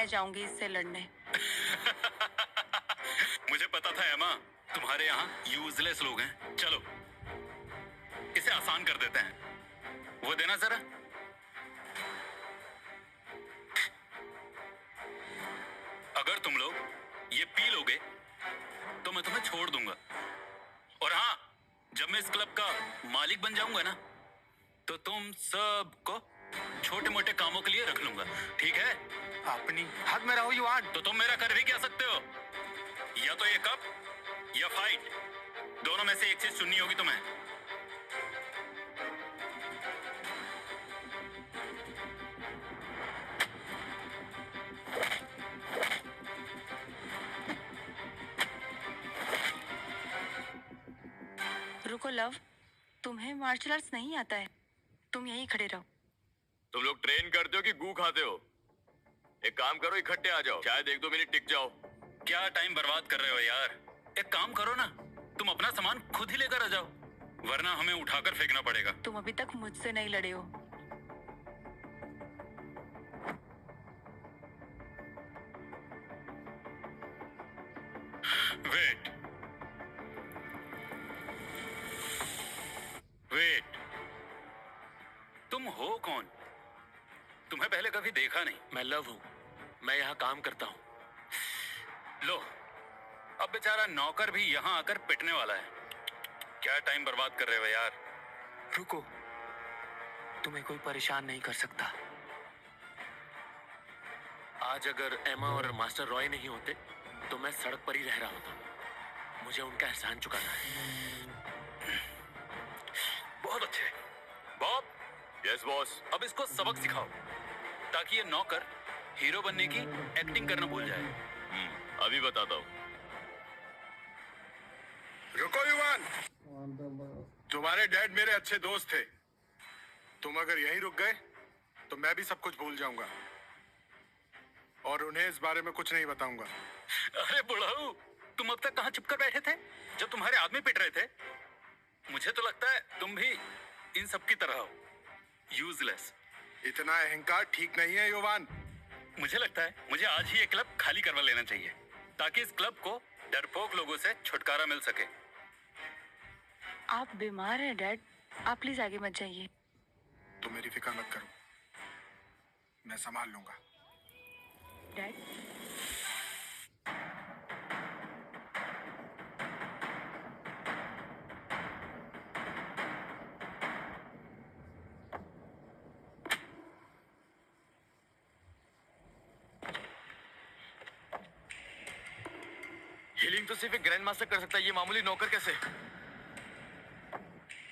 जाऊंगी इससे लड़ने। मुझे पता था एमा, तुम्हारे यहाँ यूजलेस लोग हैं। चलो इसे आसान कर देते हैं। वो देना जरा। अगर तुम लोग ये पी लोगे तो मैं तुम्हें छोड़ दूंगा। और हाँ, जब मैं इस क्लब का मालिक बन जाऊंगा ना, तो तुम सबको छोटे मोटे कामों के लिए रख लूंगा, ठीक है? अपनी हद में रहो युवान। तो तुम मेरा कर भी क्या सकते हो? या तो ये कप या फाइट, दोनों में से एक चीज चुननी होगी तुम्हें। रुको लव, तुम्हें मार्शल आर्ट्स नहीं आता है। तुम यहीं खड़े रहो। तुम लोग ट्रेन करते हो कि गू खाते हो? एक काम करो, इकट्ठे आ जाओ, शायद 1-2 मिनट टिक जाओ। क्या टाइम बर्बाद कर रहे हो यार? एक काम करो ना, तुम अपना सामान खुद ही लेकर आ जाओ, वरना हमें उठाकर फेंकना पड़ेगा। तुम अभी तक मुझसे नहीं लड़े हो। वेट वेट, तुम हो कौन? तुम्हें पहले कभी देखा नहीं। मैं लव हूँ, मैं यहाँ काम करता हूँ। लो, अब बेचारा नौकर भी यहाँ आकर पिटने वाला है। क्या टाइम बर्बाद कर रहे हो यार? रुको, तुम्हें कोई परेशान नहीं कर सकता। आज अगर एमा और मास्टर रॉय नहीं होते तो मैं सड़क पर ही रह रहा होता। मुझे उनका एहसान चुकाना है। बहुत अच्छे बॉब। Yes boss. अब इसको सबक सिखाओ ताकि ये नौकर हीरो बनने की एक्टिंग करना भूल जाए। अभी बताता हूँ। रुको युवान, तुम्हारे डैड मेरे अच्छे दोस्त थे। तुम अगर यहीं रुक गए तो मैं भी सब कुछ भूल जाऊंगा और उन्हें इस बारे में कुछ नहीं बताऊंगा। अरे बुढ़ाऊ, तुम अब तक कहाँ छिपकर बैठे थे जब तुम्हारे आदमी पिट रहे थे? मुझे तो लगता है तुम भी इन सब की तरह हो, यूजलेस। इतना अहंकार ठीक नहीं है युवान। मुझे लगता है मुझे आज ही ये क्लब खाली करवा लेना चाहिए ताकि इस क्लब को डरपोक लोगों से छुटकारा मिल सके। आप बीमार हैं डैड, आप प्लीज आगे मत जाइए। तुम मेरी फिक्र मत करो, मैं संभाल लूंगा। डैड, हीलिंग तो सिर्फ एक ग्रैंड मास्टर कर सकता है, ये मामूली नौकर कैसे?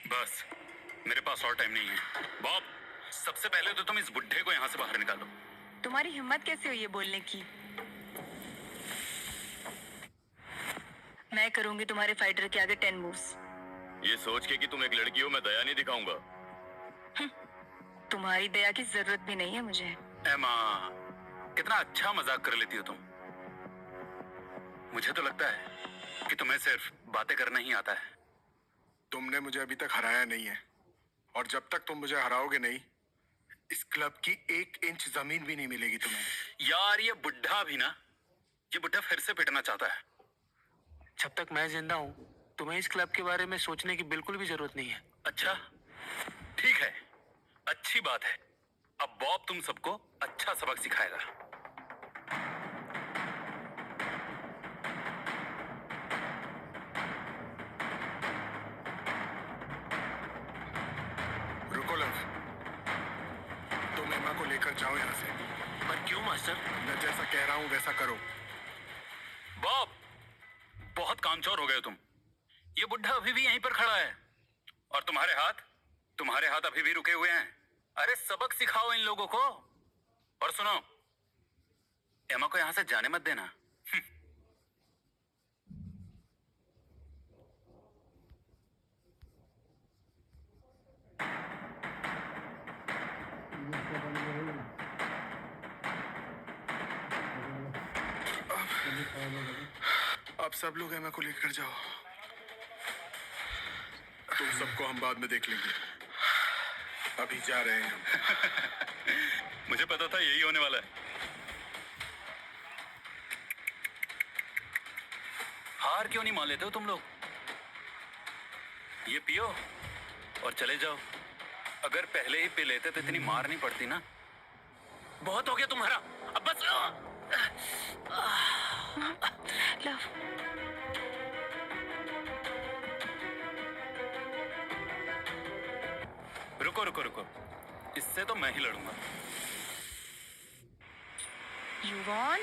बस, मेरे पास और टाइम नहीं है। बॉब, सबसे पहले तो तुम इस बुड्ढे को यहाँ से बाहर निकालो। तुम्हारी हिम्मत कैसे हुई ये बोलने की? मैं करूंगी तुम्हारे फाइटर के आगे 10 मूव्स। ये सोच के कि तुम एक लड़की हो मैं दया नहीं दिखाऊंगा। तुम्हारी दया की जरूरत भी नहीं है मुझे। एमा, कितना अच्छा मजाक कर लेती हो तुम। मुझे तो लगता है कि तुम्हें सिर्फ बातें करना ही आता है। तुमने मुझे अभी तक हराया नहीं है और जब तक तुम मुझे हराओगे नहीं, इस क्लब की 1 इंच जमीन भी नहीं मिलेगी तुम्हें। यार ये बुड्ढा भी ना, ये बुड्ढा फिर से पिटना चाहता है। जब तक मैं जिंदा हूँ तुम्हें इस क्लब के बारे में सोचने की बिल्कुल भी जरूरत नहीं है। अच्छा, ठीक है, अच्छी बात है। अब बॉब तुम सबको अच्छा सबक सिखाएगा। रुको लव, तुम एमा को लेकर जाओ यहाँ से। पर क्यों मास्टर? मैं जैसा कह रहा हूँ वैसा करो। बॉब, बहुत कामचोर हो गए तुम। ये बुड्ढा अभी भी यहीं पर खड़ा है और तुम्हारे हाथ अभी भी रुके हुए हैं। अरे सबक सिखाओ इन लोगों को। और सुनो, एमा को यहां से जाने मत देना। अब सब लोग एमा को लेकर जाओ। तुम सबको हम बाद में देख लेंगे, अभी जा रहे हैं हम। मुझे पता था यही होने वाला है। हार क्यों नहीं मान लेते हो तुम लोग? ये पियो और चले जाओ। अगर पहले ही पी लेते तो इतनी मार नहीं पड़ती ना। बहुत हो गया तुम्हारा, अब बस। लव, रुको रुको रुको, इससे तो मैं ही लड़ूंगा। युवान,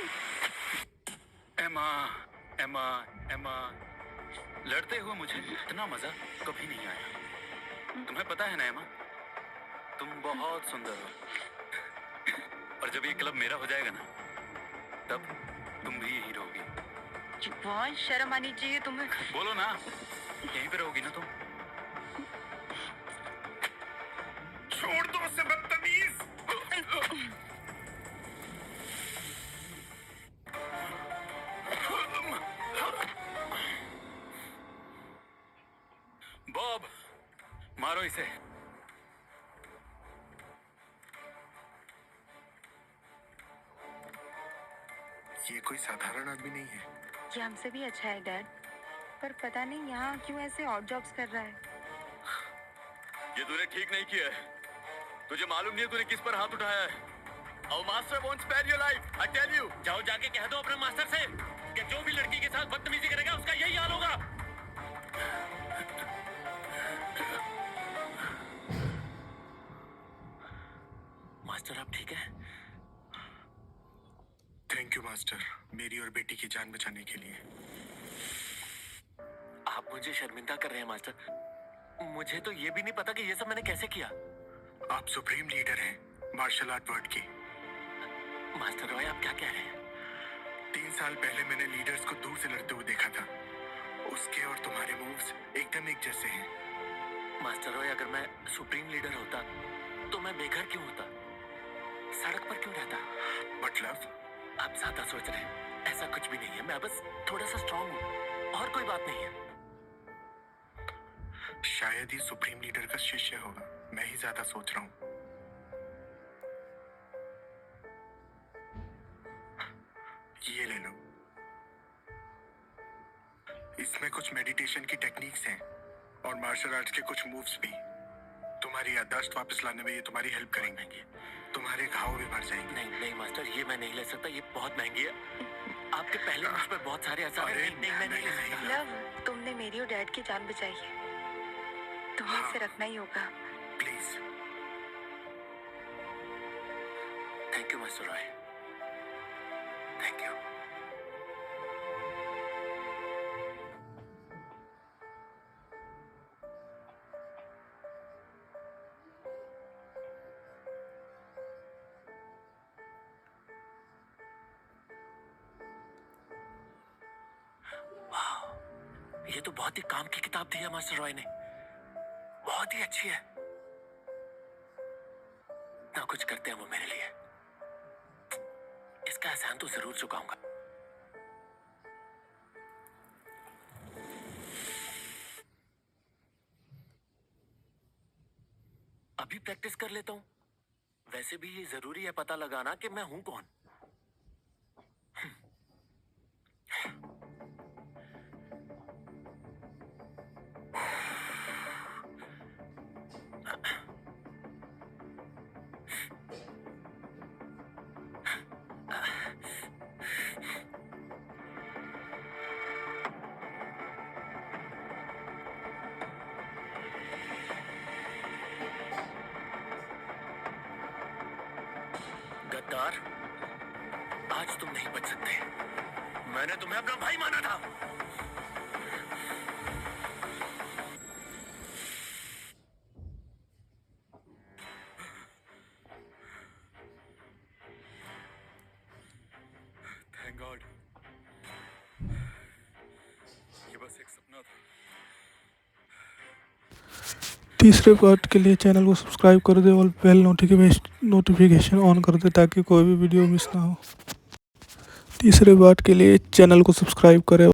एमा एमा एमा, लड़ते हुए मुझे इतना मजा कभी नहीं आया। तुम्हें पता है ना एमा, तुम बहुत सुंदर हो। और जब ये क्लब मेरा हो जाएगा ना, तब तुम भी यहीं रहोगी। युवान, शर्म आनी चाहिए तुम्हें। बोलो ना, यहीं पे रहोगी ना तुम? छोड़ दो उसे, बदतमीज। बॉब, मारो इसे। ये कोई साधारण आदमी नहीं है। ये हमसे भी अच्छा है डैड, पर पता नहीं यहाँ क्यों ऐसे ऑड जॉब्स कर रहा है। ये तूने ठीक नहीं किया है। तुझे मालूम नहीं है तूने किस पर हाथ उठाया है। Our master won't spare your life, I tell you. जाओ जाके कह दो अपने मास्टर से कि जो भी लड़की के साथ बदतमीजी करेगा उसका यही हाल होगा। मास्टर आप ठीक है? थैंक यू मास्टर, मेरी और बेटी की जान बचाने के लिए। आप मुझे शर्मिंदा कर रहे हैं मास्टर। मुझे तो ये भी नहीं पता कि ये सब मैंने कैसे किया। आप सुप्रीम लीडर हैं मार्शल आर्ट वर्ल्ड की। मास्टर रॉय आप क्या कह रहे हैं? 3 साल पहले मैंने लीडर्स को दूर से लड़ते हुए देखा था। उसके और तुम्हारे मूव्स एकदम एक जैसे हैं। मास्टर रॉय अगर मैं सुप्रीम लीडर होता तो मैं बेघर क्यों होता, सड़क पर क्यों रहता? मतलब? आप ज्यादा सोच रहे हैं। ऐसा कुछ भी नहीं है, मैं बस थोड़ा सा स्ट्रांग हूँ और कोई बात नहीं है। शायद ही सुप्रीम लीडर का शिष्य होगा, मैं ही ज्यादा सोच रहा हूँ। ये ले लो, इसमें कुछ मेडिटेशन की टेक्निक्स हैं और मार्शल आर्ट्स के कुछ मूव्स भी। तुम्हारी याददाश्त वापस लाने में ये तुम्हारी हेल्प करेंगे। तुम्हारे घाव भी भर जाएंगे। नहीं नहीं मास्टर, ये मैं नहीं ले सकता, ये बहुत महंगी है। आपके पहले मुझ पर बहुत सारे असर है। नहीं मैं नहीं ले सकता। लव, तुमने मेरी और डैड की जान बचाई है, तुम्हें इसे रखना ही होगा। Please. Thank you master Roy, thank you. ये तो बहुत ही काम की किताब दी है मास्टर रॉय ने, बहुत ही अच्छी है। ना कुछ करते हैं वो मेरे लिए, इसका एहसान तो जरूर चुकाऊंगा। अभी प्रैक्टिस कर लेता हूं। वैसे भी ये जरूरी है पता लगाना कि मैं हूं कौन। गद्दार, आज तुम नहीं बच सकते। मैंने तुम्हें अपना भाई माना था। थैंक गॉड, ये बस एक सपना था। तीसरे पार्ट के लिए चैनल को सब्सक्राइब कर दे और बेल नोटिफिकेशन ऑन कर दे ताकि कोई भी वीडियो मिस ना हो। तीसरे पार्ट के लिए चैनल को सब्सक्राइब करें।